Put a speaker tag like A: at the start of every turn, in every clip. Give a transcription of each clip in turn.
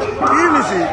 A: কি মিছিল?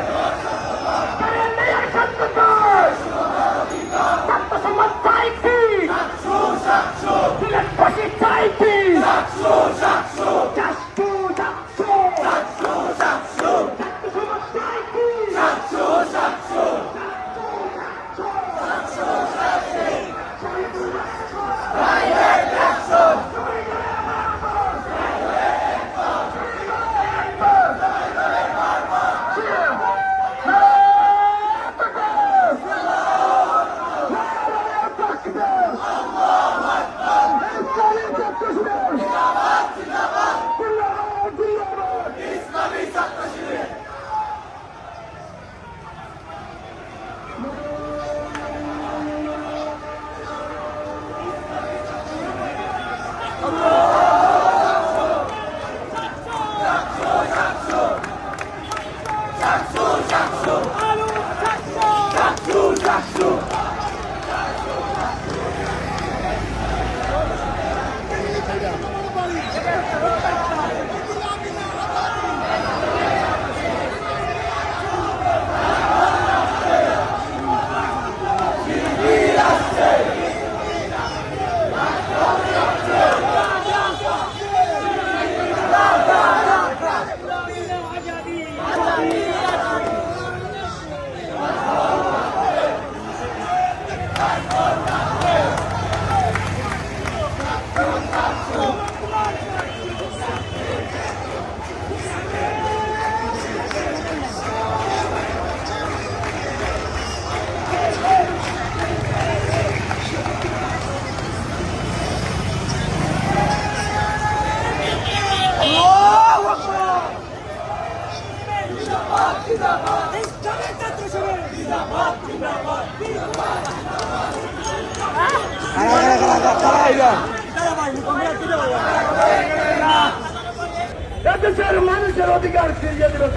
B: দেশের মানুষের অধিকার ফিরিয়ে দেবে।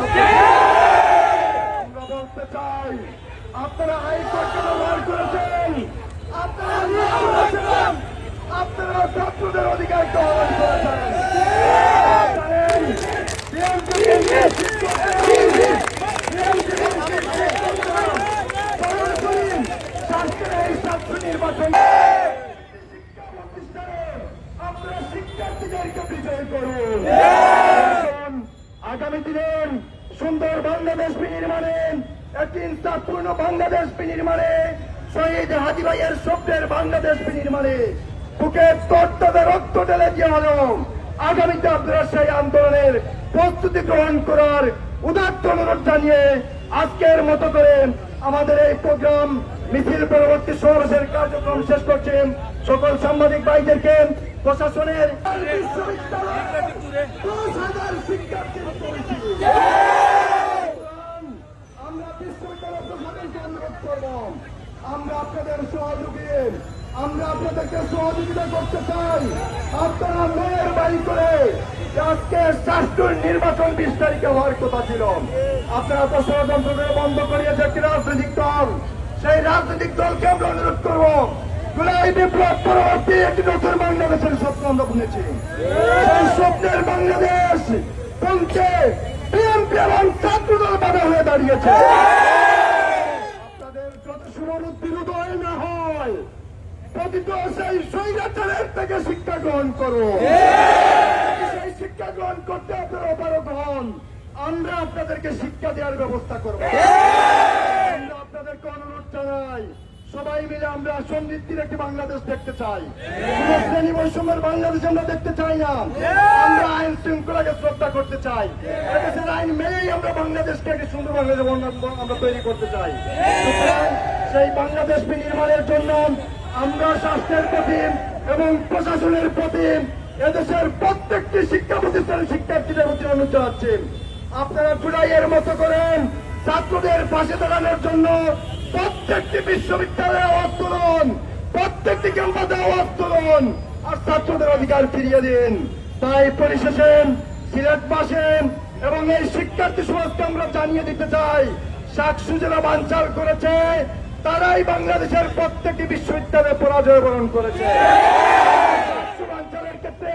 B: আমরা বলতে চাই, আপনারা হাইকোর্টকে ব্যবহার করেছেন, আপনারা ছাত্রদের অধিকারকে আহ্বান করেছেন। ছাত্র নির্বাচন শিক্ষা প্রতিষ্ঠানে আপনারা শিক্ষার্থীদেরকে বিজয় করুন। আগামী দিনের সুন্দর বাংলাদেশ বিনির্মাণে, একটি ইনসাফপূর্ণ বাংলাদেশ বিনির্মাণে, শহীদ হাজী ভাইয়ের স্বপ্নের বাংলাদেশ বিনির্মাণে বুকে তর্তবে রক্ত ঢেলে দিয়ে হল আগামীতে আপনারা সেই আন্দোলনের প্রস্তুতি গ্রহণ করার উদাত্ত অনুরোধ জানিয়ে আজকের মতো করে আমাদের এই প্রোগ্রাম মিছিল পরবর্তী সমাবেশের কার্যক্রম শেষ করছেন। সকল সাংবাদিক ভাইদেরকে প্রশাসনের আমরা বিশ্ববিদ্যালয় প্রশাসনকে অনুরোধ করব, আমরা আপনাদের সহযোগী, আমরা আপনাদেরকে সহযোগিতা করতে চাই। আপনারা মেয়ের বাড়ি করে আজকে রাষ্ট্র নির্বাচন 20 তারিখে হওয়ার কথা ছিল, আপনারা তো ষড়যন্ত্র করে বন্ধ করিয়েছে একটি রাজনৈতিক দল। সেই রাজনৈতিক দলকে আমরা অনুরোধ করব, জুলাই বিপ্লব পরবর্তী একটি নতুন বাংলাদেশের স্বপ্ন আমরা বুনেছি। সেই স্বপ্নের বাংলাদেশ পৌঁছে বিএনপি এবং ছাত্রদল বাধা হয়ে দাঁড়িয়েছে। আপনাদের যত সমরুদ্ধির উদয় না হয়, প্রতিত সেই স্বৈরাচারের থেকে শিক্ষা গ্রহণ করো। সেই শিক্ষা গ্রহণ করতে আপনারা অপারগ হন, আমরা আপনাদেরকে শিক্ষা দেওয়ার ব্যবস্থা করব। আমরা আপনাদেরকে অনুরোধ জানাই, সবাই মিলে আমরা সমৃদ্ধির একটি বাংলাদেশ দেখতে চাই, শ্রেণী বৈষম্যের বাংলাদেশ আমরা দেখতে চাই না। আমরা আইন শৃঙ্খলাকে শ্রদ্ধা করতে চাই, এদেশের আইন মেনেই আমরা বাংলাদেশকে একটি সুন্দর বাংলাদেশ আমরা তৈরি করতে চাই। সেই বাংলাদেশ বিনির্মাণের জন্য আমরা স্বাস্থ্যের প্রতি এবং প্রশাসনের প্রতি এদেশের প্রত্যেকটি শিক্ষা প্রতিষ্ঠানের শিক্ষার্থীদের প্রতি অনুরোধ জানাচ্ছি, আপনারা জুলাইয়ের মতো করেন ছাত্রদের পাশে দাঁড়ানোর জন্য প্রত্যেকটি বিশ্ববিদ্যালয়ে আওয়াজ তুলুন, প্রত্যেকটি ক্যাম্পাসে আওয়াজ তুলুন আর ছাত্রদের অধিকার ফিরিয়ে দিন। তাই পরিশেষে সিলেটবাসী এবং এই শিক্ষার্থী সমাজকে আমরা জানিয়ে দিতে চাই, সাকসু যারা বানচাল করেছে তারাই বাংলাদেশের প্রত্যেকটি বিশ্ববিদ্যালয়ে পরাজয় বরণ করেছে। বানচালের ক্ষেত্রে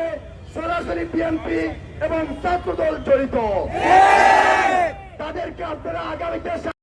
B: সরাসরি বিএনপি এবং ছাত্রদল জড়িত। তাদেরকে আপনারা আগামীতে